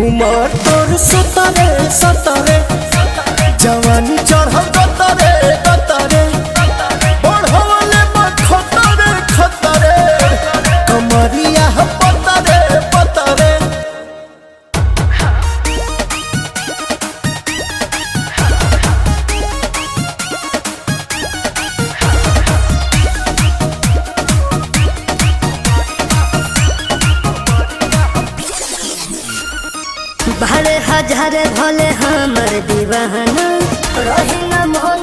उमर तोर सतरे सतरे जवानी चढ़ गतरे गतरे बढ़वले खतरे खतरे कमरिया पतरे पतरे। भले हजार भले हमर दीवाना रही न मोर